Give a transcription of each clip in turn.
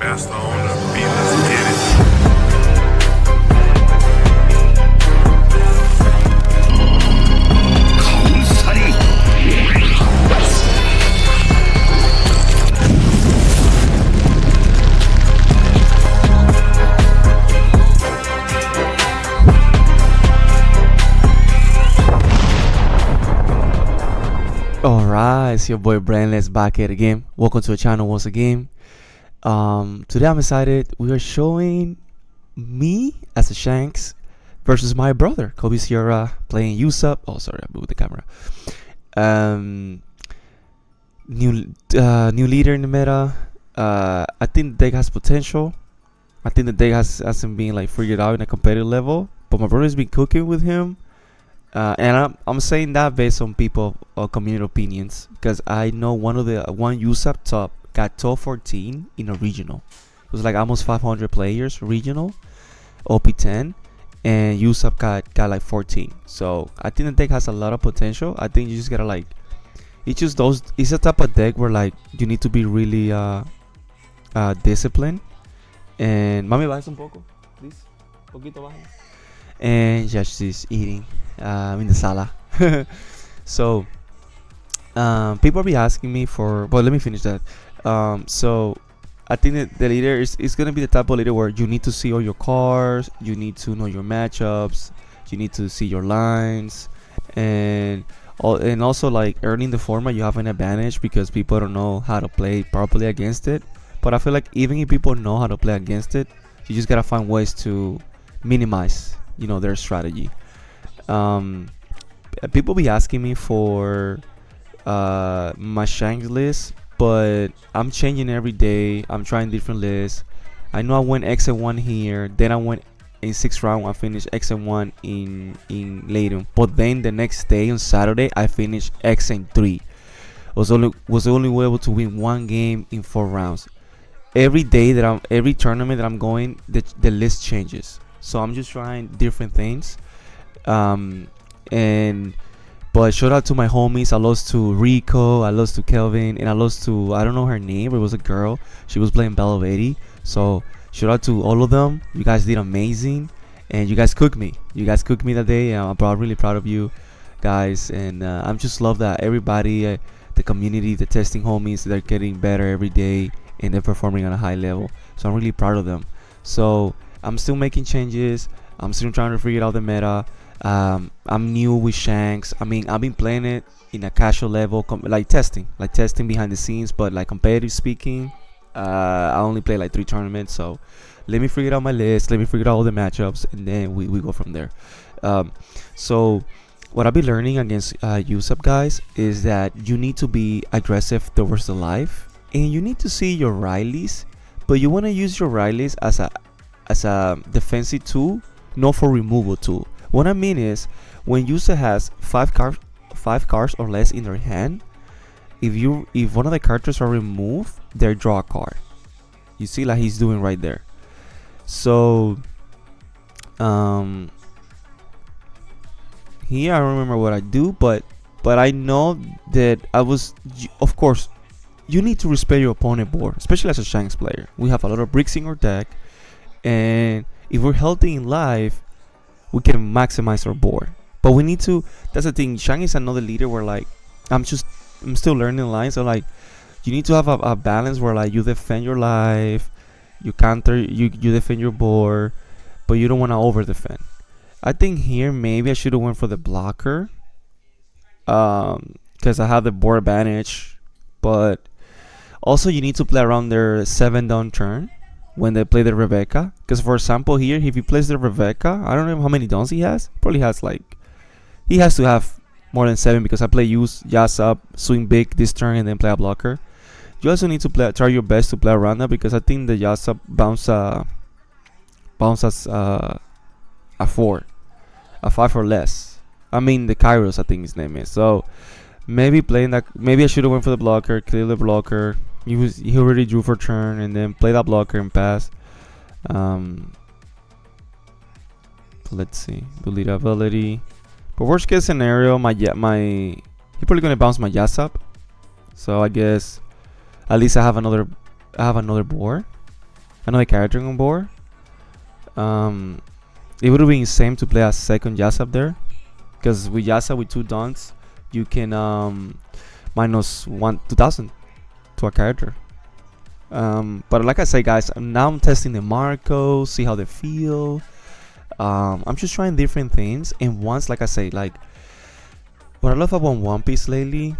Faster on the beat, let's get it. Alright, it's your boy Brandless back at again. Welcome to the channel once again. Today I'm excited. We are showing me as a Shanks versus my brother Kobe Sierra playing Usopp. Oh, sorry, I moved the camera. New leader in the meta. I think the deck has potential. I think the deck hasn't been like figured out in a competitive level, but my brother's been cooking with him. And I'm saying that based on people community opinions, because I know one Usopp top got top 14 in a regional. It was like almost 500 players regional, OP-10, and Usopp got like 14. So I think the deck has a lot of potential. I think you just gotta like, it's a type of deck where like you need to be really disciplined. And mami, bajes un poco, please, poquito baja. And yeah, she's eating in the sala. So people be asking me for, but let me finish that. So I think that the leader is gonna be the type of leader where you need to see all your cards, you need to know your matchups, you need to see your lines, and also like earning the format, you have an advantage because people don't know how to play properly against it. But I feel like even if people know how to play against it, you just gotta find ways to minimize, their strategy. People be asking me for my Shanks list, but I'm changing every day. I'm trying different lists. I know I went X and 1 here, then I went in 6th round. I finished X and 1 in Leighton, but then the next day on Saturday I finished X and 3. Was only able to win one game in 4 rounds. Every tournament that I'm going, the list changes. So I'm just trying different things. But shout out to my homies. I lost to Rico, I lost to Kelvin, and I lost to, I don't know her name, but it was a girl. She was playing Bella 80. So shout out to all of them. You guys did amazing, and you guys cooked me. You guys cooked me that day. I'm really proud of you guys, and I'm just love that everybody, the community, the testing homies, they're getting better every day and they're performing on a high level. So I'm really proud of them. So I'm still making changes. I'm still trying to figure out the meta. I'm new with Shanks. I mean, I've been playing it in a casual level, like testing behind the scenes. But like competitive speaking, I only play like 3 tournaments. So let me figure out my list. Let me figure out all the matchups, and then we go from there. So what I've been learning against Usopp guys is that you need to be aggressive towards the life, and you need to see your Rileys, but you want to use your Rileys as a defensive tool, not for removal tool. What I mean is, when user has 5 cards or less in their hand, if one of the characters are removed, they draw a card. You see, like he's doing right there. So here I don't remember what I do, but I know that of course, you need to respect your opponent board, especially as a Shanks player. We have a lot of bricks in our deck, and if we're healthy in life, we can maximize our board. But we need to, that's the thing, Shanks is another leader where like I'm still learning lines. So like you need to have a balance where like you defend your life, you counter, you defend your board, but you don't want to over defend. I think here maybe I should have went for the blocker, because I have the board advantage. But also you need to play around their 7 down turn when they play the Rebecca. Because for example here, if he plays the Rebecca, I don't know how many downs he has. Probably has like, he has to have more than 7, because I play Usopp, swing big this turn, and then play a blocker. You also need to try your best to play around that, because I think the Usopp bounces a 4, a 5 or less. I mean the Kairos, I think his name is. So maybe playing that, maybe I should have went for the blocker, clear the blocker. He already drew for turn, and then play that blocker and pass. Let's see, delete ability. But worst case scenario, he probably gonna bounce my Usopp. So I guess at least I have another board. another character on board. It would be insane to play a second Yasa up there, because with Yasa with 2 dons, you can minus 2000 to a character. But like I say, guys, now I'm testing the Marco, see how they feel. I'm just trying different things, and once, like I say, like what I love about One Piece lately,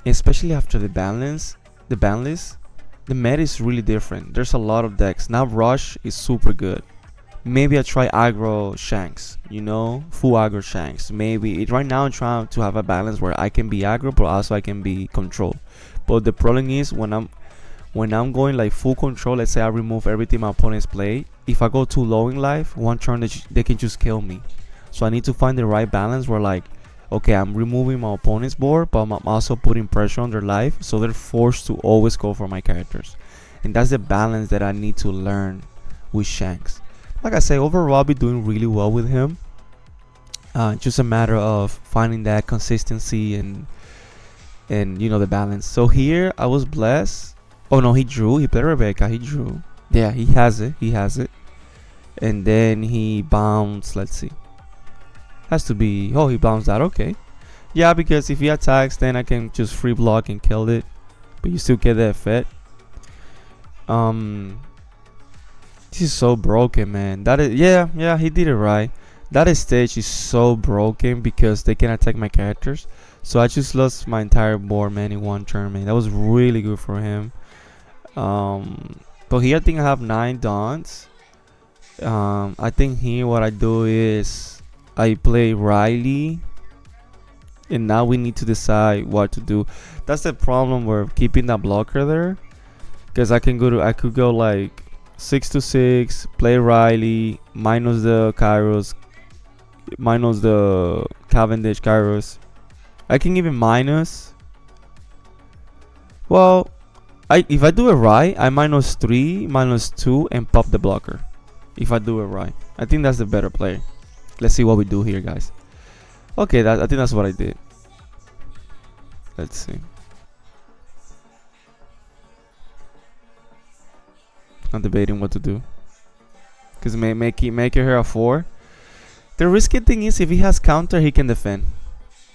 especially after the ban list, the meta is really different. There's a lot of decks now. Rush is super good. Maybe I try aggro Shanks, full aggro Shanks. Maybe right now I'm trying to have a balance where I can be aggro, but also I can be control. But the problem is when I'm going like full control, let's say I remove everything my opponents play, if I go too low in life, one turn they can just kill me. So I need to find the right balance where, like, okay, I'm removing my opponent's board, but I'm also putting pressure on their life, so they're forced to always go for my characters. And that's the balance that I need to learn with Shanks. Like I say, overall I'll be doing really well with him. Just a matter of finding that consistency and the balance. So here I was blessed. Oh no, he drew. He played Rebecca. He drew. Yeah, he has it. And then he bounced. Let's see. Has to be. Oh, he bounced that. Okay. Yeah, because if he attacks, then I can just free block and kill it. But you still get the effect. This is so broken, man. That is, yeah, he did it right. That stage is so broken because they can attack my characters. So I just lost my entire board, man, in one turn, man. That was really good for him. But here I think I have 9 dons. I think here what I do is I play Riley, and now we need to decide what to do. That's the problem with keeping that blocker there, because I could go like 6-6, play Riley, minus the Kairos, minus the Cavendish Kairos. I can even minus. Well, if I do it right, I -3, -2, and pop the blocker. If I do it right, I think that's the better play. Let's see what we do here, guys. Okay, I think that's what I did. Let's see. I'm debating what to do, because make it here a 4. The risky thing is if he has counter, he can defend.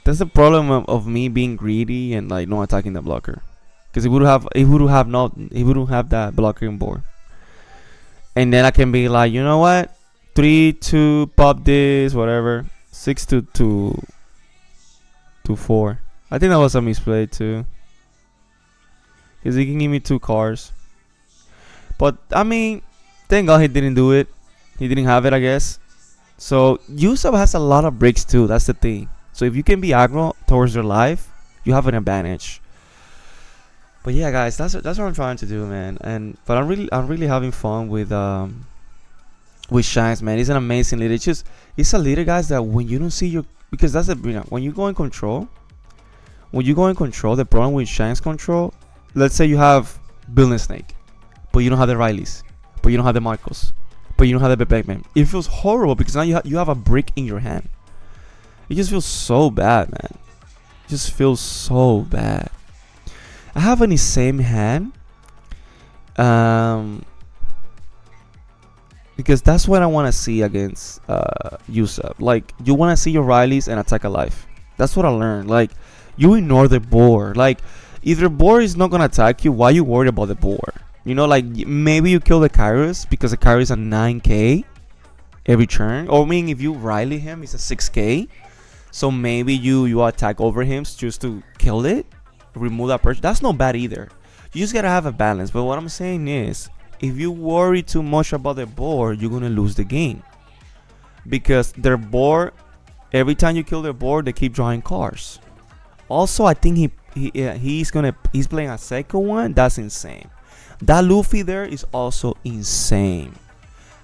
That's the problem of me being greedy and like not attacking the blocker, because he wouldn't have that blocker on board. And then I can be like, you know what, 3-2, pop this, whatever, 6-2 to 4. I think that was a misplay too, because he can give me 2 cards. But I mean, thank God he didn't do it. He didn't have it, I guess. So Usopp has a lot of bricks too. That's the thing. So if you can be aggro towards their life, you have an advantage. But yeah, guys, that's what I'm trying to do, man. But I'm really having fun with Shanks, man. He's an amazing leader. He's a leader, guys, that when you don't see your, because that's when you go in control. The problem with Shanks control, let's say you have Building Snake, but you don't have the Rileys, but you don't have the Marcos, but you don't have the Bebekman. It feels horrible because now you have a brick in your hand. It just feels so bad, man. It just feels so bad. I have any same hand, because that's what I want to see against Usopp. Like, you want to see your Rileys and attack alive. That's what I learned. Like, you ignore the board. Like, if the board is not gonna attack you, why you worried about the board? Like, maybe you kill the Kairos because the Kairos is a 9k every turn. Or I mean, if you Riley him, it's a 6k. So maybe you attack over him just to kill it, remove that pressure. That's not bad either. You just gotta have a balance. But what I'm saying is, if you worry too much about the board, you're gonna lose the game, because their board, every time you kill their board, they keep drawing cards. Also, I think he's playing a second one. That's insane. That Luffy there is also insane,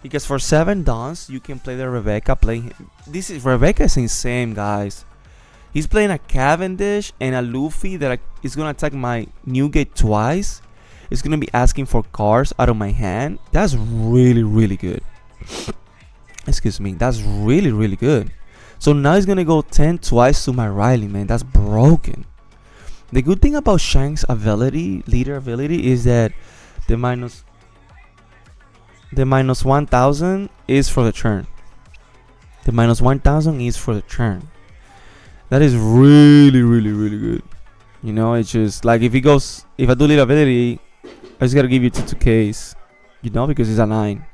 because for 7 dons you can play the Rebecca. Rebecca is insane, guys. He's playing a Cavendish and a Luffy that is gonna attack my Newgate twice. It's gonna be asking for cards out of my hand. That's really good. Excuse me. That's really good. So now he's gonna go 10 twice to my Riley, man. That's broken. The good thing about Shanks' leader ability, is that the minus. The minus 1000 is for the turn. The minus 1000 is for the turn. That is really, really, really good. You know, it's just like if I do lead ability, I just gotta give you 2Ks. You know, because it's a 9.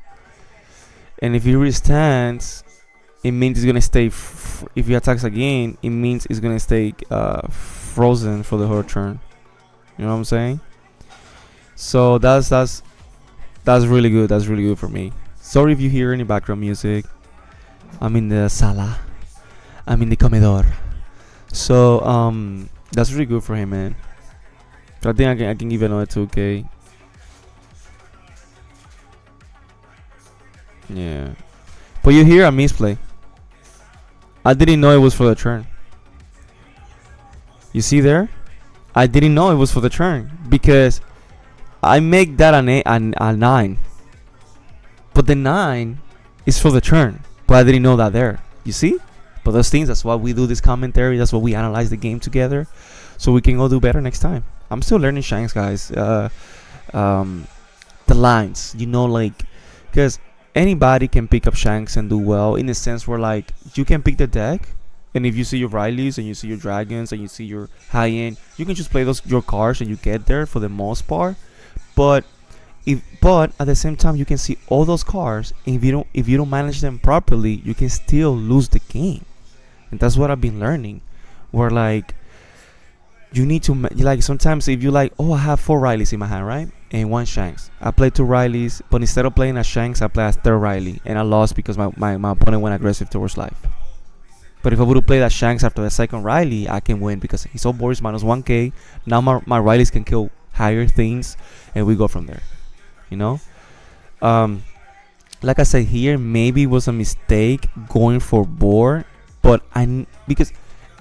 And if he restands, it means it's gonna stay. If he attacks again, it means it's gonna stay frozen for the whole turn. You know what I'm saying? So that's really good. That's really good for me. Sorry if you hear any background music. I'm in the sala. I'm in the comedor. So that's really good for him, man. I think I can give it another 2K. Yeah. But you hear a misplay. I didn't know it was for the turn. You see there? I didn't know it was for the turn because I make that a 9. But the 9 is for the turn. But I didn't know that there. You see? But those things, that's why we do this commentary. That's why we analyze the game together. So we can go do better next time. I'm still learning Shanks, guys. The lines. You know, like, because anybody can pick up Shanks and do well, in a sense where like you can pick the deck, and if you see your Rileys and you see your Dragons and you see your high end, you can just play your cards and you get there for the most part. But at the same time, you can see all those cards, and if you don't manage them properly, you can still lose the game. And that's what I've been learning, where like you need to like sometimes if you like, oh, I have 4 Rileys in my hand, right? And 1 Shanks. I play 2 Rileys, but instead of playing a Shanks, I play a 3rd Riley, and I lost because my opponent went aggressive towards life. But if I would have played that Shanks after the 2nd Riley, I can win because he's all boards minus 1K. Now my Rileys can kill higher things, and we go from there. You know, like I said here, maybe it was a mistake going for board, but because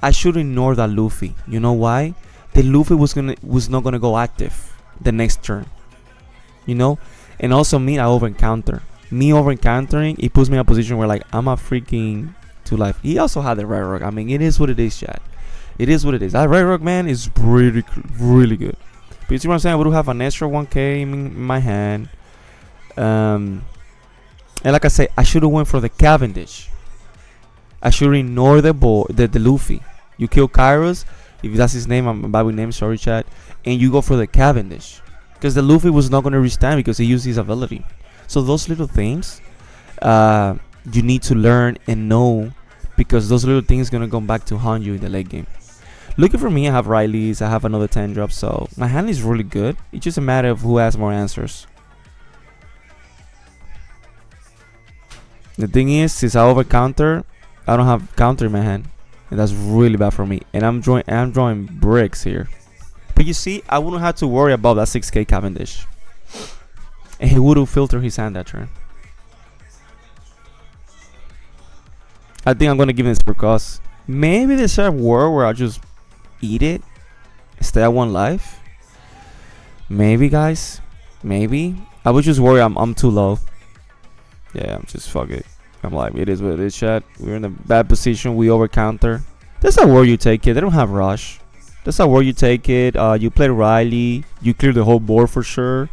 I should ignore that Luffy. You know why? The Luffy was not gonna go active the next turn. You know, and also I over counter. Me over countering, it puts me in a position where like I'm a freaking 2 life. He also had the Red Rock. I mean, it is what it is, chat. It is what it is. That Red Rock, man, is really, really good. But you see what I'm saying? I would have an extra 1K in my hand. And like I say, I should have went for the Cavendish. I should ignore the Luffy. You kill Kairos, if that's his name, I'm bad with names, sorry chat. And you go for the Cavendish. Because the Luffy was not going to restand because he used his ability. So those little things, you need to learn and know, because those little things going to come back to haunt you in the late game. Looking for me, I have Rileys, I have another 10 drop, so my hand is really good. It's just a matter of who has more answers. The thing is, since I over counter, I don't have counter in my hand, and that's really bad for me. And I'm drawing bricks here. But you see, I wouldn't have to worry about that 6K Cavendish, and he would have filtered his hand that turn. I think I'm gonna give this because maybe there's a world where I just eat it, stay at 1 life. Maybe, guys, maybe. I would just worry I'm too low. Yeah, I'm just fuck it. I'm like, it is what it is, chat. We're in a bad position. We over counter. That's not where you take it. They don't have rush. That's not where you take it. You play Riley. You clear the whole board for sure.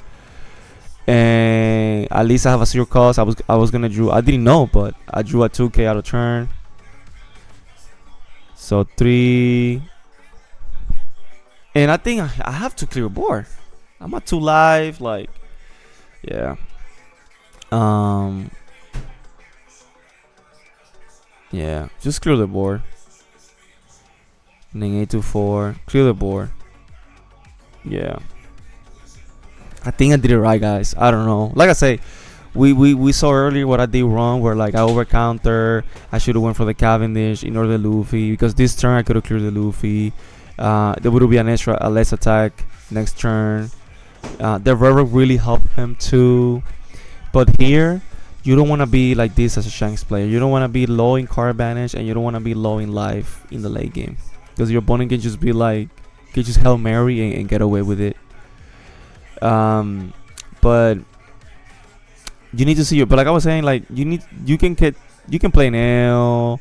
And at least I have a 0 cost. I was gonna draw. I didn't know, but I drew a 2K out of turn. So 3. And I think I have to clear a board. I'm at 2 live. Like, yeah. Yeah, just clear the board. And then 824, clear the board. Yeah, I think I did it right, guys. I don't know. Like I say, we saw earlier what I did wrong, where like I over counter. I should have went for the Cavendish in order the Luffy, because this turn I could have cleared the Luffy. There would be a less attack next turn. The Rubber really helped him too. But here, you don't want to be like this as a Shanks player. You don't want to be low in card advantage, and you don't want to be low in life in the late game, because your opponent can just be like, can just Hail Mary and get away with it. But you need to see your. But like I was saying, like you can play Nail,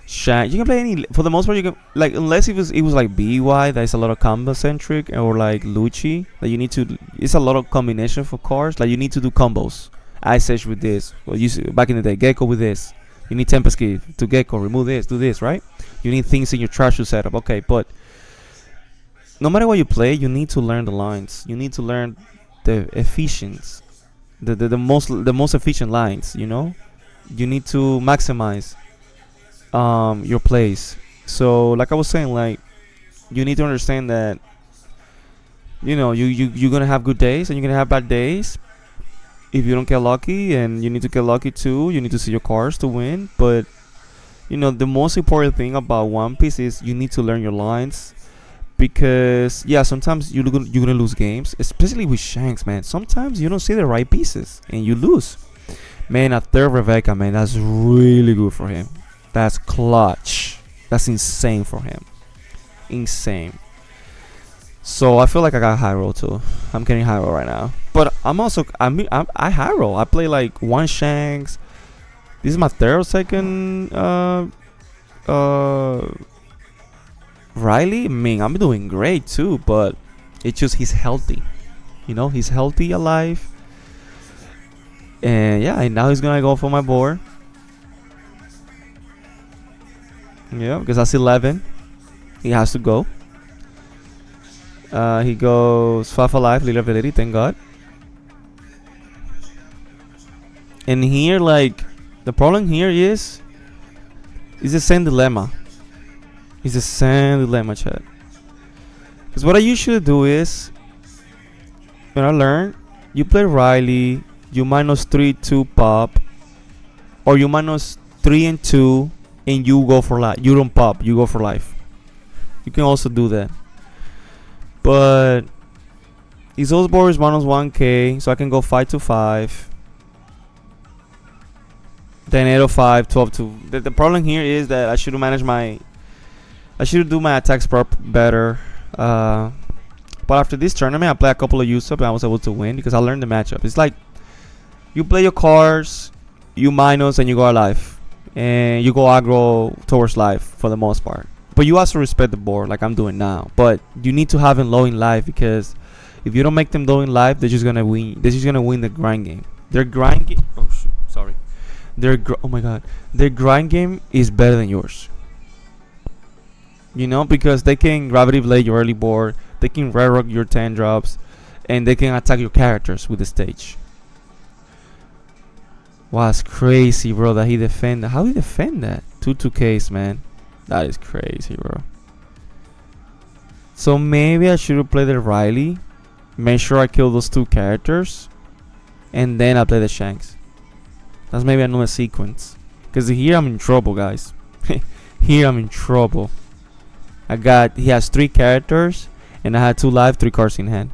Shanks. You can play any. For the most part, you can, like, unless it was like BY, that is a lot of combo centric, or like Lucci, that you need to. It's a lot of combination for cards. Like you need to do combos. Ice Edge with this. Well, back in the day, Gecko with this. You need Tempest to Gecko. Remove this. Do this, right? You need things in your trash to set up. Okay, but no matter what you play, you need to learn the lines. You need to learn the efficiency, the most efficient lines. You need to maximize your plays. So like I was saying, like you need to understand that you're gonna have good days and you're gonna have bad days if you don't get lucky, and you need to get lucky too. You need to see your cards to win, but the most important thing about One Piece is you need to learn your lines, because yeah, sometimes you're gonna lose games, especially with Shanks, man. Sometimes you don't see the right pieces and you lose. Man, a third Rebecca, man, that's really good for him. That's clutch. That's insane for him. Insane. So I feel like I got high roll too. I'm getting high roll right now. But I high roll. I play like one Shanks. This is my third or second Riley. I mean, I'm doing great too, but it's just he's healthy. He's healthy, alive. And yeah, and now he's gonna go for my board. Yeah, because that's 11. He has to go. He goes 5 alive, little ability, thank God. And here, like, the problem here is the same dilemma. It's the same dilemma, chat. Because what I usually do is, when I learn, you play Riley, you -3 2 pop, or you -3 and 2, and you go for life. You don't pop, you go for life. You can also do that. But his old board is -1k, so I can go 5 to 5. Then 8 to 5, 12 to. The problem here is that I should do my attacks better. But after this tournament, I play a couple of Usopp and I was able to win because I learned the matchup. It's like you play your cards, you minus, and you go alive, and you go aggro towards life for the most part. But you also respect the board like I'm doing now. But you need to have them low in life, because if you don't make them low in life, they're just gonna win. They're just gonna win the grind game. Their grind game. Oh shit! Sorry. Oh my god. Their grind game is better than yours. Because they can gravity blade your early board, they can red rock your 10 drops, and they can attack your characters with the stage. Wow, it's crazy, bro. That he defend. How he defend that? 2-2Ks, man. That is crazy, bro. So maybe I should have played the Riley. Make sure I kill those 2 characters. And then I play the Shanks. That's maybe another sequence. Because here I'm in trouble, guys. Here I'm in trouble. He has 3 characters. And I had 2 live, 3 cards in hand.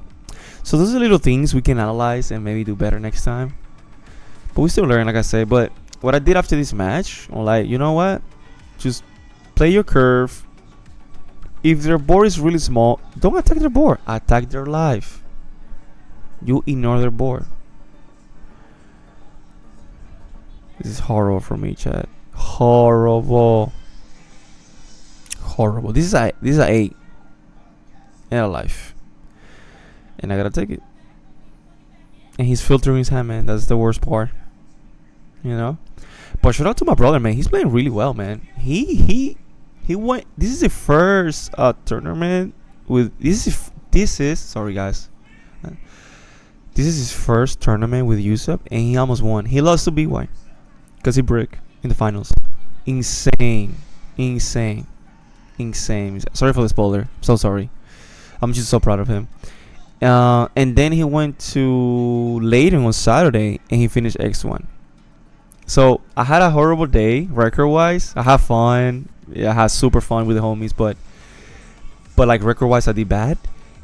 So those are little things we can analyze and maybe do better next time. But we still learn, like I say. But what I did after this match, I'm like, you know what? Just play your curve. If their board is really small, don't attack their board. Attack their life. You ignore their board. This is horrible for me, chat. Horrible. Horrible. This is a 8 and a life, and I gotta take it. And he's filtering his hand, man. That's the worst part. But shout out to my brother, man. He's playing really well, man. He went. This is the first tournament with. This is sorry guys. This is his first tournament with Usopp, and he almost won. He lost to BY because he broke in the finals. Insane. Sorry for the spoiler. So sorry. I'm just so proud of him. And then he went to Layton on Saturday, and he finished X1. So I had a horrible day record-wise. I had fun. Yeah, I had super fun with the homies, but like record-wise, I did bad,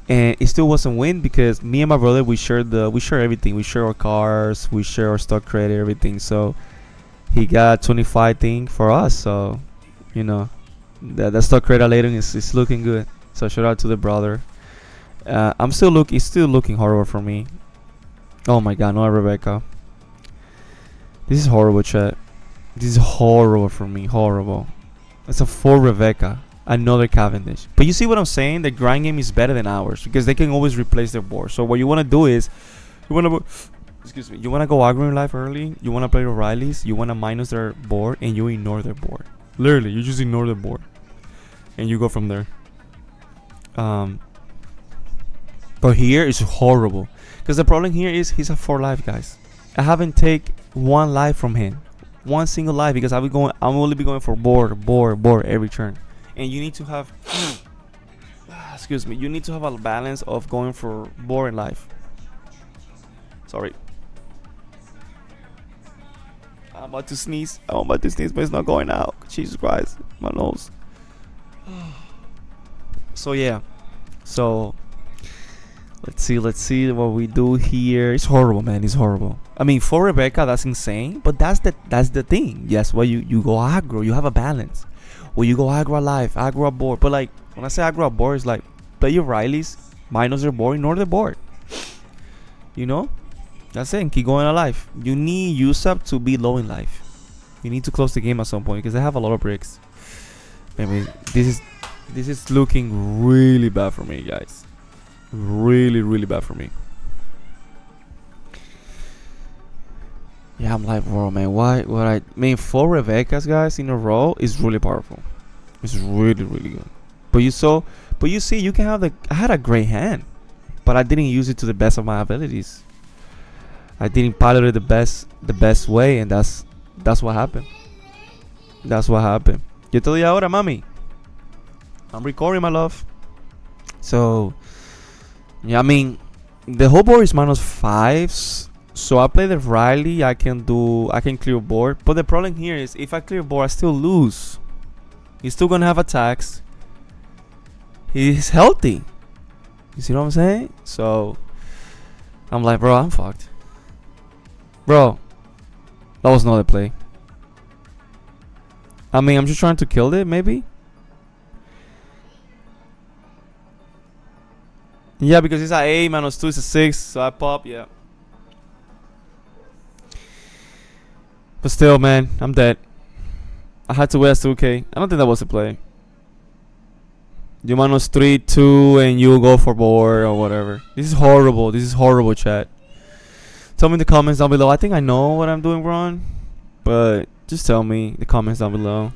and it still wasn't win because me and my brother we share everything. We share our cars, we share our stock credit, everything. So he got 25 thing for us. So that stock credit later is looking good. So shout out to the brother. It's still looking horrible for me. Oh my god, no Rebecca. This is horrible, chat. This is horrible for me. Horrible. It's a 4 Rebecca. Another Cavendish. But you see what I'm saying? The grind game is better than ours because they can always replace their board. So what you want to do is you want to excuse me, you wanna go aggro in life early, you wanna play the Rileys, you wanna minus their board, and you ignore their board. Literally, you just ignore their board, and you go from there. But here is horrible, because the problem here is he's a 4 life, guys. I haven't take 1 life from him, 1 single life, because I'm only be going for board every turn, and you need to have excuse me, you need to have a balance of going for board and life. Sorry, I'm about to sneeze, but it's not going out. Jesus Christ, my nose. So yeah, so let's see what we do here. It's horrible, man. It's horrible. I mean, for Rebecca, that's insane. But that's the thing. Yes, well, you go aggro. You have a balance. Or you go aggro life, aggro board. But like when I say aggro board, it's like play your Rileys, minus their board, ignore the board. You know, that's it. And keep going alive. You need Usopp to be low in life. You need to close the game at some point because they have a lot of bricks. Maybe this is looking really bad for me, guys. Really bad for me. Yeah, I'm like, bro, man, what I mean, 4 Rebecca's, guys, in a row is really powerful. It's really good. But you see, you can have I had a great hand, but I didn't use it to the best of my abilities. I didn't pilot it the best way, and that's what happened. That's what happened. Yo te doy ahora, mami. I'm recording, my love. So yeah, I mean, the whole board is -5s. So I play the Riley. I can clear board. But the problem here is if I clear board, I still lose. He's still gonna have attacks. He's healthy. You see what I'm saying? So I'm like, bro, I'm fucked. Bro, that was not a play. I mean, I'm just trying to kill it, maybe. Yeah, because it's a 8 -2, it's a 6, so I pop, yeah. But still, man, I'm dead. I had to wait 2K. I don't think that was a play. You -3, 2, and you go for board or whatever. This is horrible. This is horrible, chat. Tell me in the comments down below. I think I know what I'm doing wrong, but just tell me in the comments down below.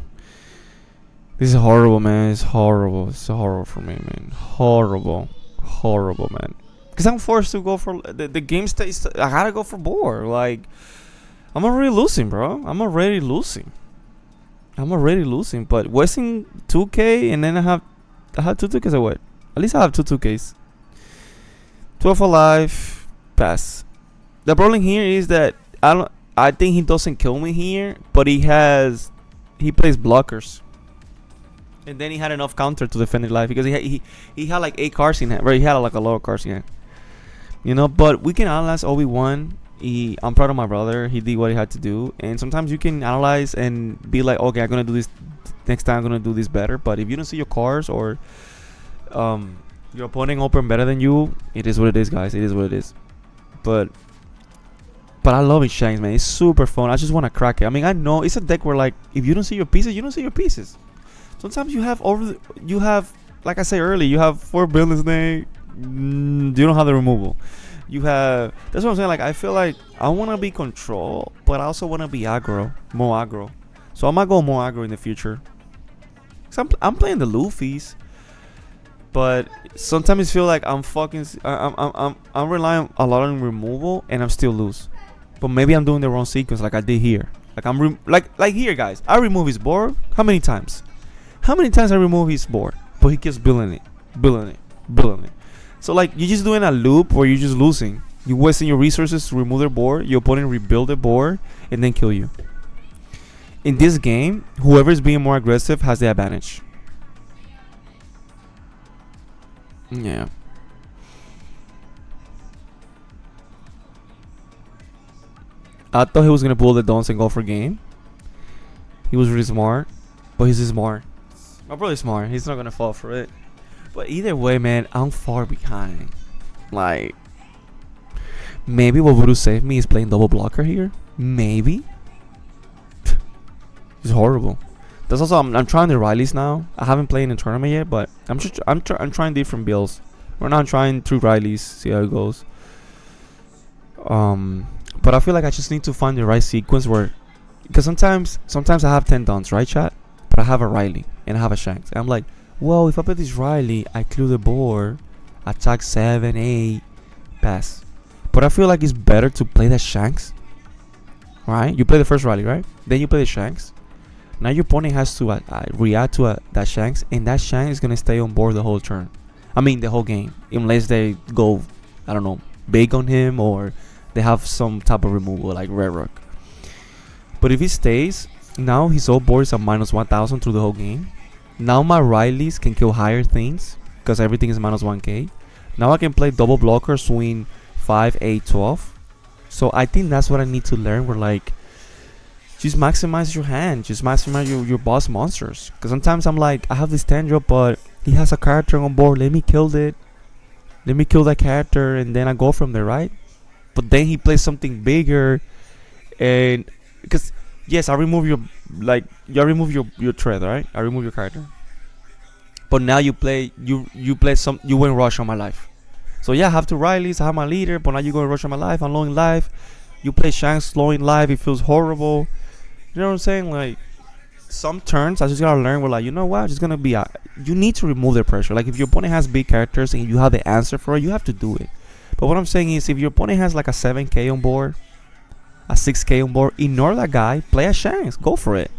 This is horrible, man. It's horrible. It's horrible for me, man. Horrible, man. Because I'm forced to go for the game stays. I gotta go for board. Like, I'm already losing, bro. I'm already losing. But wasting 2K and then I have 2 2Ks or what? At least I have 2 2Ks. 12 alive. Pass. The problem here is that I think he doesn't kill me here, but he plays blockers. And then he had enough counter to defend his life because he had like 8 cards in hand. Right, he had like a lot of cards in hand. You know, but we can analyze all we want. I'm proud of my brother. He did what he had to do. And sometimes you can analyze and be like, okay, I'm gonna do this next time. I'm gonna do this better. But if you don't see your cards or your opponent open better than you, it is what it is, guys. It is what it is. But I love it, Shanks, man. It's super fun. I just want to crack it. I mean, I know it's a deck where like if you don't see your pieces, you don't see your pieces. Sometimes you have like I said earlier, you have 4 buildings there. You don't have the removal. That's what I'm saying. Like I feel like I want to be control, but I also want to be more aggro. So I might go more aggro in the future. Cause I'm playing the Luffy's, but sometimes I feel like I'm relying a lot on removal and I'm still loose. But maybe I'm doing the wrong sequence, like I did here. Like like here, guys. I remove his board. How many times? I remove his board, but he keeps building it. So like you're just doing a loop where you're just losing. You're wasting your resources to remove their board. Your opponent rebuild the board and then kill you. In this game, whoever is being more aggressive has the advantage. Yeah. I thought he was gonna pull the dons and go for game. He was really smart, but he's smart. My brother's smart. He's not gonna fall for it. But either way, man, I'm far behind. Like, maybe what would save me is playing double blocker here. Maybe. It's horrible. That's also I'm trying the Rileys now. I haven't played in a tournament yet, but I'm trying different builds. Right now I'm trying 3 Rileys. See how it goes. But I feel like I just need to find the right sequence where, because sometimes I have 10 dons, right, chat? But I have a Riley and I have a Shanks. And I'm like, well, if I play this Riley, I clear the board, attack 7, 8, pass. But I feel like it's better to play the Shanks, right? You play the first Riley, right? Then you play the Shanks. Now your opponent has to react to that Shanks, and that Shanks is gonna stay on board the whole turn. I mean, the whole game, unless they go, I don't know, big on him or they have some type of removal like Red Rock. But if he stays, now his whole board is at minus 1,000 through the whole game. Now my Rileys can kill higher things because everything is minus 1k. Now I can play double blocker, swing 5, 8, 12. So I think that's what I need to learn. Where like, just maximize your hand, just maximize your boss monsters. Because sometimes I'm like, I have this 10 drop, but he has a character on board. Let me kill it. Let me kill that character, and then I go from there, right? But then he plays something bigger, and because yes, I remove your your thread, right? I remove your character. But now you play you win rush on my life. So yeah, I have two Rileys, I have my leader, but now you go and rush on my life, I'm low in life. You play Shanks low in life, it feels horrible. You know what I'm saying? Like some turns I just gotta learn where like, you know what, just gonna be you need to remove the pressure. Like if your opponent has big characters and you have the answer for it, you have to do it. But what I'm saying is if your opponent has like a 7k on board, a 6k on board, ignore that guy, play a Shanks, go for it.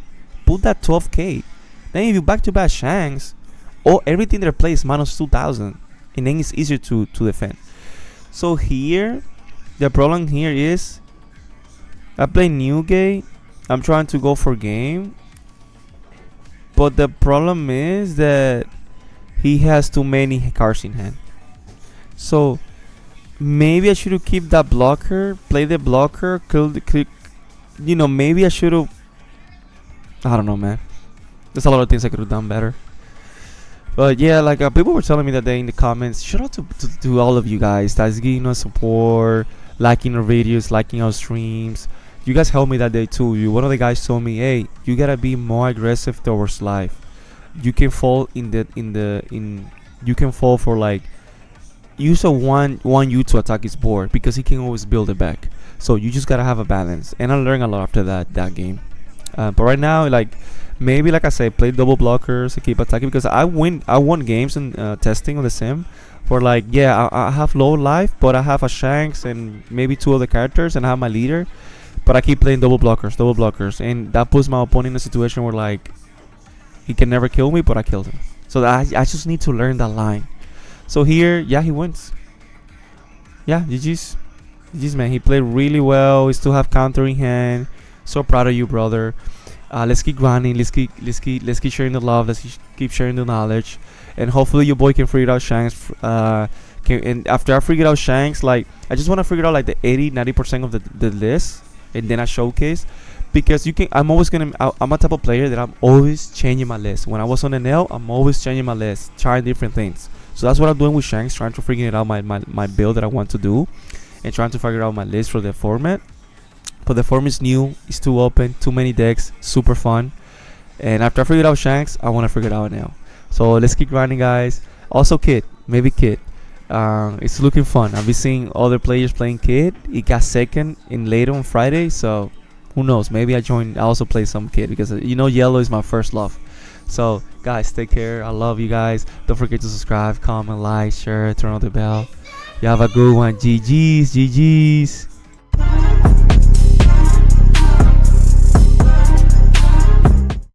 Put that 12k. Then if you back to back Shanks, or everything they play is minus 2,000, and then it's easier to defend. So here, the problem here is I play Newgate. I'm trying to go for game, but the problem is that he has too many cards in hand. So maybe I should have keep that blocker, play the blocker, kill the click. You know, maybe I should have. I don't know, man. There's a lot of things I could have done better. But yeah, like people were telling me that day in the comments. Shout out to all of you guys that's giving us support, liking our videos, liking our streams. You guys helped me that day too. One of the guys told me, hey, you gotta be more aggressive towards life. You can fall you can fall for like use a one you to attack his board because he can always build it back. So you just gotta have a balance. And I learned a lot after that game. But right now, like maybe like I say, play double blockers and keep attacking because I won games in testing on the sim. Where like yeah, I have low life, but I have a Shanks and maybe two other characters, and I have my leader. But I keep playing double blockers, and that puts my opponent in a situation where like he can never kill me, but I killed him. So I just need to learn that line. So here, yeah, he wins. Yeah, GG's, man. He played really well. He still have counter in hand. So proud of you, brother. Let's keep grinding. Let's keep sharing the love. Let's keep sharing the knowledge, and hopefully your boy can figure out Shanks. And after I figured out Shanks, like I just want to figure out like the 80-90% of the list. And then I showcase because I'm always I'm a type of player that I'm always changing my list. When I was on NL, I'm always changing my list, trying different things. So that's what I'm doing with Shanks, trying to figure out my build that I want to do, and trying to figure out my list for the format. But the format is new, it's too open, too many decks, super fun. And after I figured out Shanks, I want to figure it out now. So let's keep grinding, guys. Also Kid, maybe Kid. It's looking fun. I've been seeing other players playing Kid. It got second in later on Friday, so who knows? Maybe I also play some Kid because yellow is my first love. So guys, take care. I love you guys. Don't forget to subscribe, comment, like, share, turn on the bell. You have a good one. GG's.